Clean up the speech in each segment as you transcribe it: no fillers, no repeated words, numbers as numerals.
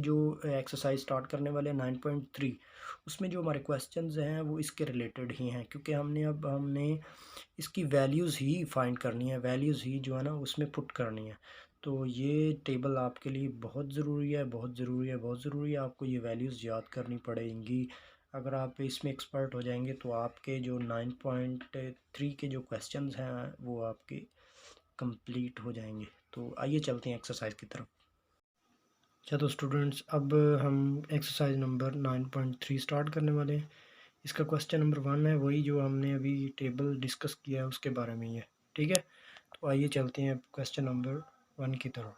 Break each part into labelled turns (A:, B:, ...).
A: जो exercise start करने वाले 9.3 उसमें जो हमारे क्वेश्चंस हैं वो इसके रिलेटेड ही हैं, क्योंकि हमने इसकी वैल्यूज़ ही फाइंड करनी है, वैल्यूज़ ही जो है ना उसमें पुट करनी है। तो ये टेबल आपके लिए बहुत ज़रूरी है, बहुत ज़रूरी है, बहुत ज़रूरी है। आपको ये वैल्यूज़ याद करनी पड़ेंगी। अगर आप इसमें एक्सपर्ट हो जाएंगे तो आपके जो 9.3 के जो क्वेश्चंस हैं वो आपके कंप्लीट हो जाएंगे। तो आइए चलते हैं एक्सरसाइज की तरफ। अच्छा तो स्टूडेंट्स, अब हम एक्सरसाइज नंबर 9.3 स्टार्ट करने वाले हैं। इसका क्वेश्चन नंबर 1 है, वही जो हमने अभी टेबल डिस्कस किया है उसके बारे में ही है, ठीक है। तो आइए चलते हैं क्वेश्चन नंबर 1 की तरफ।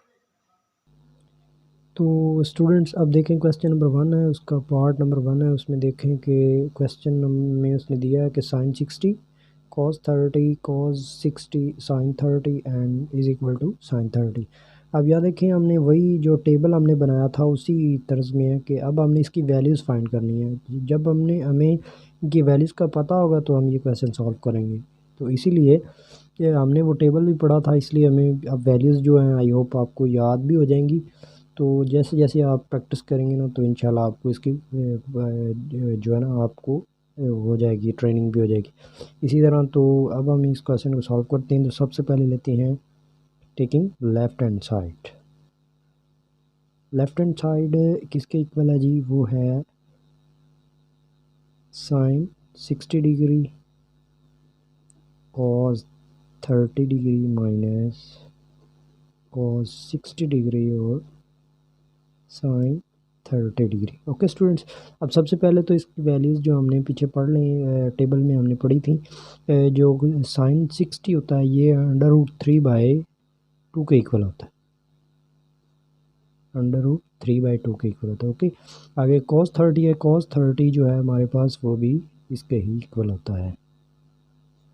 A: तो स्टूडेंट्स अब देखें क्वेश्चन नंबर 1 है, उसका पार्ट नंबर 1 है। उसमें देखें कि क्वेश्चन में उसने दिया है कि sine 60 cos 30 cos 60 sin 30 and is equal to sin 30। अब यहाँ देखें हमने वही जो टेबल हमने बनाया था उसी तर्ज में है कि अब हमने इसकी वैल्यूज़ फाइंड करनी है। जब हमें इनकी वैल्यूज़ का पता होगा तो हम ये क्वेश्चन सॉल्व करेंगे। तो इसीलिए कि हमने वो टेबल भी पढ़ा था, इसलिए हमें अब वैल्यूज़ जो हैं आई होप आपको याद भी हो जाएंगी। तो जैसे जैसे आप प्रैक्टिस करेंगे ना तो इंशाल्लाह आपको इसकी जो है ना आपको हो जाएगी, ट्रेनिंग भी हो जाएगी इसी तरह। तो अब हम इस क्वेश्चन को सॉल्व करते हैं। तो सबसे पहले लेते हैं taking left hand side. Left hand side किसके इक्वल है जी? वो है sine 60 degree cos 30 degree minus cos 60 degree और साइन 30 डिग्री। ओके स्टूडेंट्स, अब सबसे पहले तो इसकी वैल्यूज़ जो हमने पीछे पढ़ ली, टेबल में हमने पढ़ी थी। जो साइन 60 होता है ये √3/2 के इक्वल होता है, √3/2 के इक्वल होता है। ओके, आगे cos 30 है, cos 30 जो है हमारे पास वो भी इसके ही इक्वल होता है,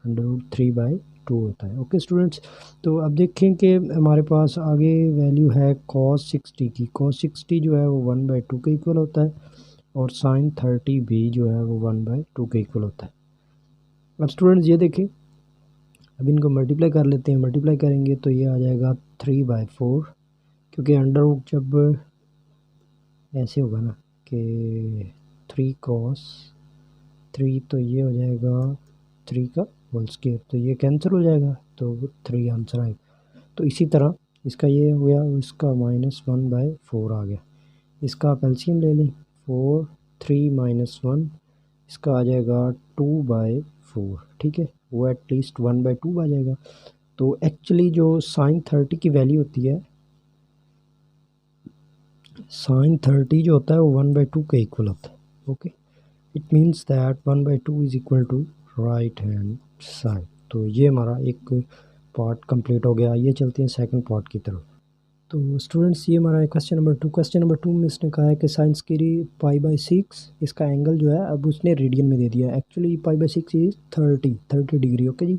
A: √3/2 होता है। ओके स्टूडेंट्स, तो अब देखें कि हमारे पास आगे वैल्यू है cos 60 की। cos 60 जो है वो 1/2 के इक्वल होता है और sin 30 भी जो है वो 1/2 के इक्वल होता है। अब स्टूडेंट्स ये देखें, अब इनको मल्टीप्लाई कर लेते हैं। मल्टीप्लाई करेंगे तो ये आ जाएगा 3/4, क्योंकि अंडर रूट जब ऐसे होगा ना कि 3 cos 3 तो ये हो जाएगा 3 का होल स्क्वायर, तो ये कैंसिल हो जाएगा तो 3 आंसर आएगा। तो इसी तरह इसका ये हो गया, इसका -1/4 आ गया। इसका आप एलसीएम ले लें, 4 3 -1 इसका आ जाएगा 2/4, ठीक है, वो एटलीस्ट 1/2 आ जाएगा। तो एक्चुअली जो साइन 30 की वैल्यू होती है, साइन 30 जो होता है वो 1/2 के इक्वल होता है। Okay, it means that 1/2 is equal to right hand side. तो ये हमारा एक पार्ट कंप्लीट हो गया। ये चलते हैं सेकंड पार्ट की तरफ। तो स्टूडेंट्स ये हमारा क्वेश्चन नंबर 2। क्वेश्चन नंबर 2 में इसने कहा है कि साइन स्क्वायर π/6 इसका एंगल जो है अब उसने रेडियन में दे दिया है। Actually π/6 is 30 degree. ओके जी,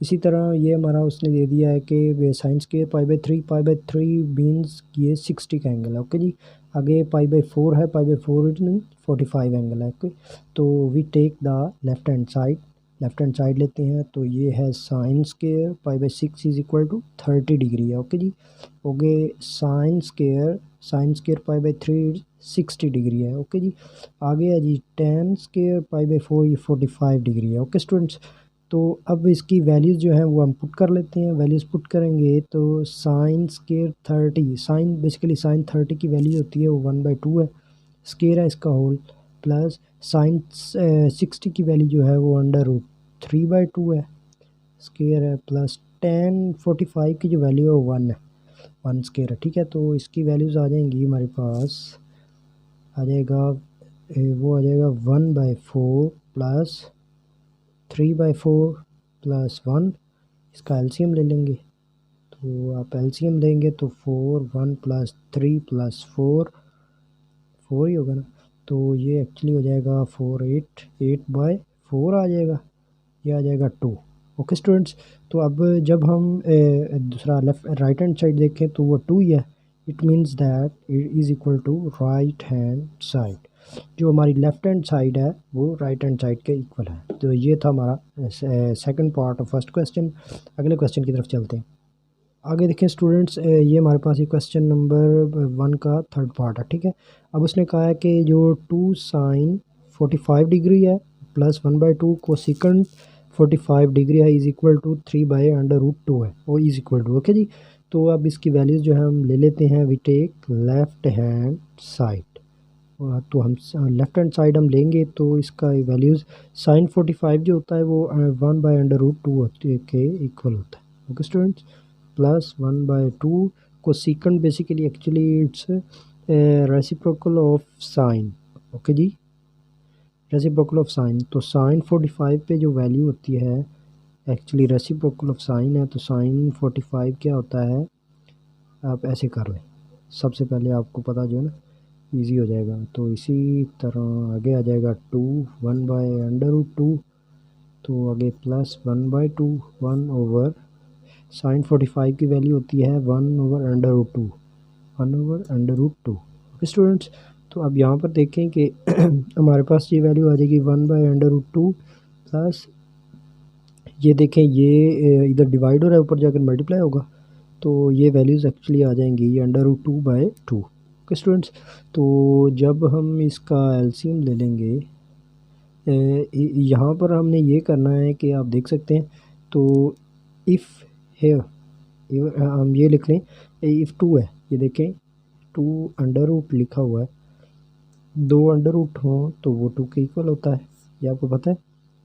A: इसी तरह ये हमारा उसने दे दिया है कि साइन स्क्वायर π/3 मीन्स ये 60 का एंगल है। ओके जी, आगे π/4 है, π/4 मीन 45 एंगल है। ओके, तो we take the left hand side, left hand side लेते हैं। तो ये है sine square π/6 is equal to 30 degree है। ओके जी, ओके, साइन स्क्वायर π/3 60 डिग्री है। ओके जी, आगे है जी tan स्क्वायर π/4 ये 45 डिग्री है। ओके स्टूडेंट्स, तो अब इसकी वैल्यूज़ जो है वो हम पुट कर लेते हैं। वैल्यूज़ पुट करेंगे तो साइन स्क्वायर 30, साइन 30 की वैल्यू होती है वो 1/2 है, स्क्वायर है इसका होल, प्लस साइन 60 की वैल्यू जो है वो √3/2 है, स्क्वायर है, प्लस tan 45 की जो वैल्यू है वो 1 है, 1 स्क्वायर है। ठीक है, तो इसकी वैल्यूज़ आ जाएंगी हमारे पास, आ जाएगा वो आ जाएगा 1/4 प्लस 3/4 प्लस 1। इसका एलसीएम ले लेंगे, तो आप एलसीएम लेंगे तो 4 1 प्लस 3 प्लस 4 4 ही होगा ना, तो ये एक्चुअली हो जाएगा 4 8/4 आ जाएगा, ये आ जाएगा 2। ओके स्टूडेंट्स, तो अब जब हम दूसरा राइट हैंड साइड देखें तो वो 2 ही है। It means that it is equal to right hand side. जो हमारी लेफ़्ट हैंड साइड है वो राइट हैंड साइड के इक्वल है। तो ये था हमारा second part of first question. अगले क्वेश्चन की तरफ चलते हैं। आगे देखें स्टूडेंट्स, ये हमारे पास ये क्वेश्चन नंबर 1 का थर्ड पार्ट है, ठीक है। अब उसने कहा है कि जो 2 साइन 45 डिग्री है प्लस 1/2 कोसेकंड 45 डिग्री है इज़ इक्वल टू 3/√2 है, वो इज़ इक्वल टू, ओके जी। तो अब इसकी वैल्यूज़ जो है हम ले लेते हैं, we take left hand side. तो हम लेफ़्ट हैंड साइड हम लेंगे तो इसका वैल्यूज़ साइन 45 जो होता है वो 1/√2 होती के इक्वल होता है, okay students, plus 1/2 cosecant basically actually it's reciprocal of sine, okay जी, रेसिप्रोकल ऑफ साइन। तो साइन 45 पे जो वैल्यू होती है एक्चुअली रेसिप्रोकल ऑफ साइन है, तो साइन 45 क्या होता है, आप ऐसे कर लें, सबसे पहले आपको पता जो है ना ईजी हो जाएगा। तो इसी तरह आगे आ जाएगा 2 1/√2, तो आगे प्लस 1/2 1/, साइन 45 की वैल्यू होती है 1/√2, 1/√2, ओके स्टूडेंट्स। तो अब यहाँ पर देखें कि हमारे पास ये वैल्यू आ जाएगी 1/√2 प्लस ये देखें ये इधर डिवाइड हो रहा है, ऊपर जाकर मल्टीप्लाई होगा, तो ये वैल्यूज़ एक्चुअली आ जाएंगी ये √2/2, ओके स्टूडेंट्स। तो जब हम इसका एलसीएम ले लेंगे, यहाँ पर हमने ये करना है कि आप देख सकते हैं, तो इफ़ है हम ये लिख लें, इफ़ 2 है, ये देखें 2 अंडर रूट लिखा हुआ है, 2 अंडर रूट हों तो वो 2 के इक्वल होता है, ये आपको पता है,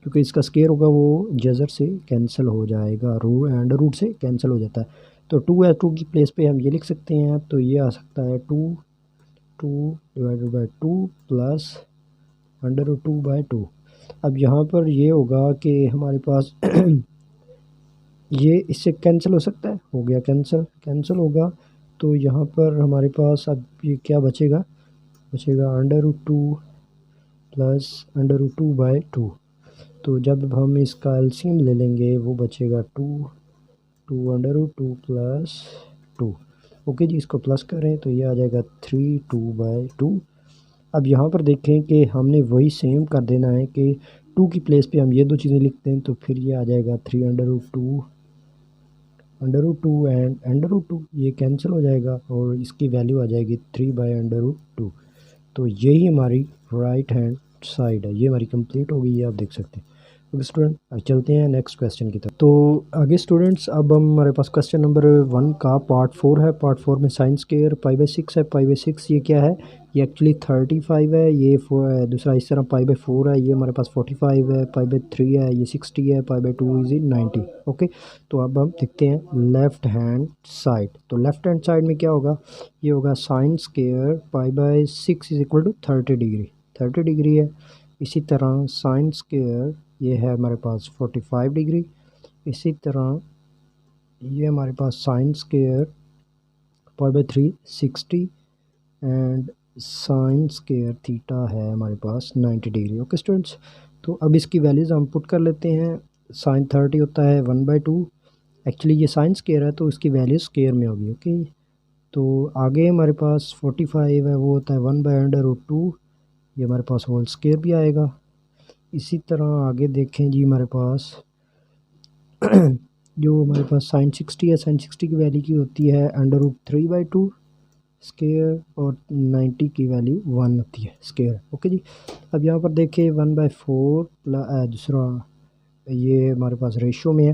A: क्योंकि इसका स्केयर होगा वो जज़र से कैंसिल हो जाएगा, अंडर रूट से कैंसिल हो जाता है। तो 2 है, 2 की प्लेस पे हम ये लिख सकते हैं, तो ये आ सकता है 2 डिवाइडेड बाई 2 प्लस √2/2। अब यहाँ पर ये होगा कि हमारे पास ये इससे कैंसिल हो सकता है, हो गया कैंसिल होगा, तो यहाँ पर हमारे पास अब ये क्या बचेगा √2 प्लस √2/2। तो जब हम इसका एलसीएम ले लेंगे वो बचेगा 2 √2 प्लस 2, ओके जी, इसको प्लस करें तो ये आ जाएगा 3 2/2। अब यहाँ पर देखें कि हमने वही सेम कर देना है कि 2 की प्लेस पे हम ये दो चीज़ें लिखते हैं, तो फिर ये आ जाएगा 3 √2 एंड √2, ये कैंसिल हो जाएगा और इसकी वैल्यू आ जाएगी 3/√2। तो यही हमारी राइट हैंड साइड है, ये हमारी कंप्लीट हो गई है, आप देख सकते हैं। ओके स्टूडेंट, अब चलते हैं नेक्स्ट क्वेश्चन की तरफ। तो आगे स्टूडेंट्स, अब हमारे पास क्वेश्चन नंबर 1 का पार्ट 4 है। पार्ट 4 में साइन स्क्वायर π/6 है। π/6 ये क्या है, ये एक्चुअली 35 है, ये दूसरा इस तरह π/4 है, ये हमारे पास 45 है, π/3 है, ये 60 है, π/2 इज 90, ओके। तो अब हम देखते हैं लेफ़्ट हैंड साइड। तो लेफ़्ट हैंड साइड में क्या होगा, ये होगा sine square π/6 is equal to 30 degree है। इसी तरह साइन स्क्वायर ये है हमारे पास 45 डिग्री। इसी तरह ये हमारे पास sine square π/3 60 and sine square theta है हमारे पास 90 डिग्री, ओके स्टूडेंट्स। तो अब इसकी वैल्यूज़ हम पुट कर लेते हैं। साइन 30 होता है 1/2, एक्चुअली ये साइन स्क्वायर है तो इसकी वैल्यू स्क्वायर में होगी, ओके। तो आगे हमारे पास 45 है, वो होता है 1/√2, ये हमारे पास होल स्क्वायर भी आएगा। इसी तरह आगे देखें जी, हमारे पास जो हमारे पास साइन 60 है, साइन 60 की वैल्यू की होती है √3/2 स्क्वायर और 90 की वैल्यू 1 होती है स्क्वायर, ओके जी। अब यहाँ पर देखें 1/4 दूसरा ये हमारे पास रेशो में है,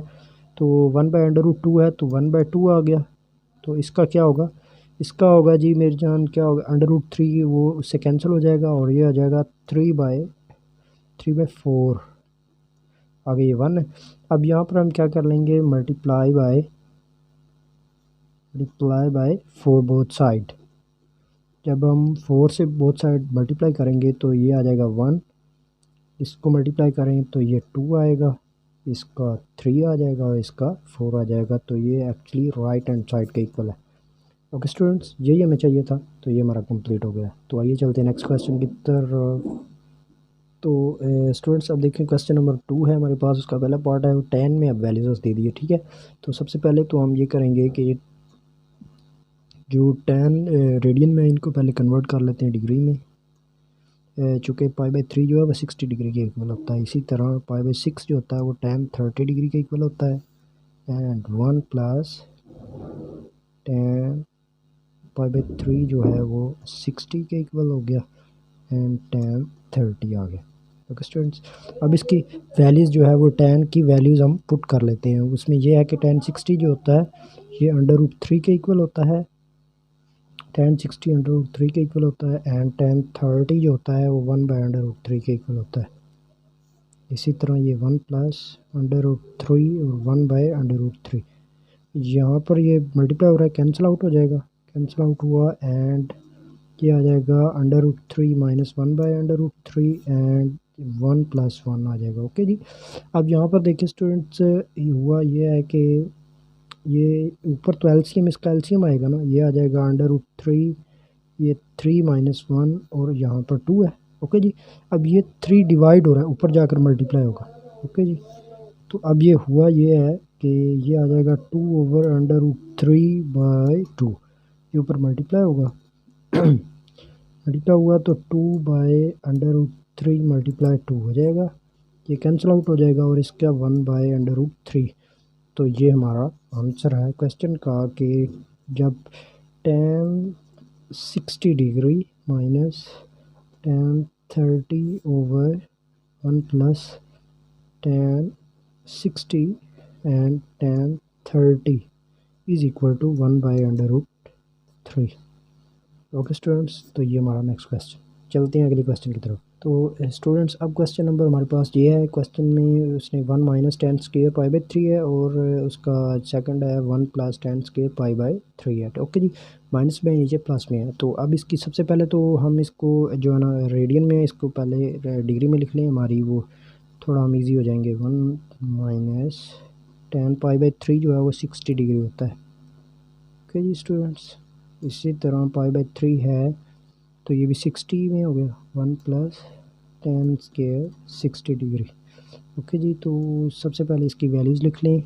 A: तो 1/√2 है तो 1/2 आ गया। तो इसका क्या होगा, इसका होगा जी मेरी जान क्या होगा, √3 वो उससे कैंसिल हो जाएगा और ये आ जाएगा 3/4, आगे ये 1 है। अब यहाँ पर हम क्या कर लेंगे, मल्टीप्लाई बाय 4 बोथ साइड। जब हम 4 से बोथ साइड मल्टीप्लाई करेंगे तो ये आ जाएगा 1, इसको मल्टीप्लाई करें तो ये 2 आएगा, इसका 3 आ जाएगा और इसका 4 आ जाएगा। तो ये एक्चुअली राइट हैंड साइड के इक्वल है, ओके स्टूडेंट्स, यही हमें चाहिए था। तो ये हमारा कंप्लीट हो गया। तो आइए चलते हैं नेक्स्ट क्वेश्चन की तरफ। तो स्टूडेंट्स अब देखिए क्वेश्चन नंबर 2 है हमारे पास, उसका पहला पार्ट है वो 10 में अब वैल्यूज़ दे दिए, ठीक है। तो सबसे पहले तो हम ये करेंगे कि जो 10 रेडियन में इनको पहले कन्वर्ट कर लेते हैं डिग्री में, चूँकि π/3 जो है वो 60 डिग्री के इक्वल होता है। इसी तरह π/6 जो होता है वो tan 30 डिग्री के इक्वल होता है, and 1 plus ten pi by 3 जो है वो 60 के इक्वल हो गया एंड टेन 30 आ गया। ओके स्टूडेंट्स, अब इसकी वैल्यूज़ जो है वो टेन की वैल्यूज़ हम पुट कर लेते हैं। उसमें ये है कि टेन 60 जो होता है ये √3 के इक्वल होता है, टेन 60 √3 के इक्वल होता है एंड टेन 30 जो होता है वो 1/√3 के इक्वल होता है। इसी तरह ये 1 प्लस √3 और 1/√3, यहाँ पर ये मल्टीप्लाई हो रहा है, कैंसिल आउट हो जाएगा, कैंसिल आउट हुआ एंड ये आ जाएगा √3 माइनस 1/√3 एंड 1 + 1 आ जाएगा। ओके जी, अब यहाँ पर देखिए स्टूडेंट्स हुआ ये है कि ये ऊपर तो एलसीएम इसका एलसीएम आएगा ना, ये आ जाएगा √3, ये 3 - 1 और यहाँ पर 2 है। ओके जी, अब ये 3 डिवाइड हो रहा है, ऊपर जाकर मल्टीप्लाई होगा। ओके जी, तो अब ये हुआ ये है कि ये आ जाएगा 2/√3/2, ये ऊपर मल्टीप्लाई होगा मल्टीप्लाई हुआ तो 2/√3 × 2 हो जाएगा, ये कैंसिल आउट हो जाएगा और इसका 1/√3। तो ये हमारा आंसर है क्वेश्चन का कि जब tan 60 degree minus tan 30/1 plus tan 60 and tan 30 is equal to 1/√3। Okay students, तो ये हमारा नेक्स्ट क्वेश्चन। चलते हैं अगले क्वेश्चन की तरफ। तो स्टूडेंट्स अब क्वेश्चन नंबर हमारे पास ये है, क्वेश्चन में उसने 1 - tan² π/3 है और उसका सेकंड है 1 + tan² π/3 है। ओके जी, माइनस में नीचे प्लस में है। तो अब इसकी सबसे पहले तो हम इसको जो है ना रेडियन में इसको पहले डिग्री में लिख लें, हमारी वो थोड़ा हम ईजी हो जाएंगे। 1 - tan π/3 जो है वो 60 डिग्री होता है। ओके जी स्टूडेंट्स, इसी तरह π/3 है तो ये भी 60 में हो गया, 1 + tan² 60 डिग्री। ओके जी, तो सबसे पहले इसकी वैल्यूज़ लिख लें।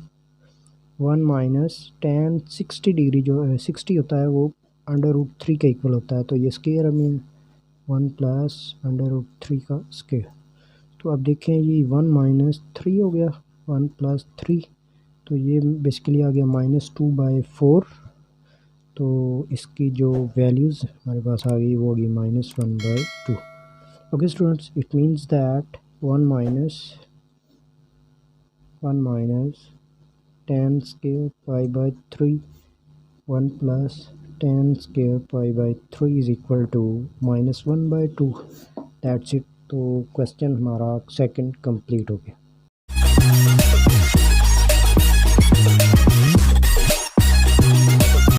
A: 1 - tan 60 डिग्री जो है 60 होता है वो √3 के इक्वल होता है, तो ये स्केयर में 1 + √3 का स्केयर। तो अब देखें ये 1 - 3 हो गया, 1 + 3, तो ये बेसिकली आ गया -2/4। तो इसकी जो वैल्यूज़ हमारे पास आ गई वो होगी -1/2। Okay students, it means that 1 - tan² π/3 1 + tan² π/3 is equal to -1/2। That's it. तो क्वेश्चन हमारा सेकंड कंप्लीट हो गया।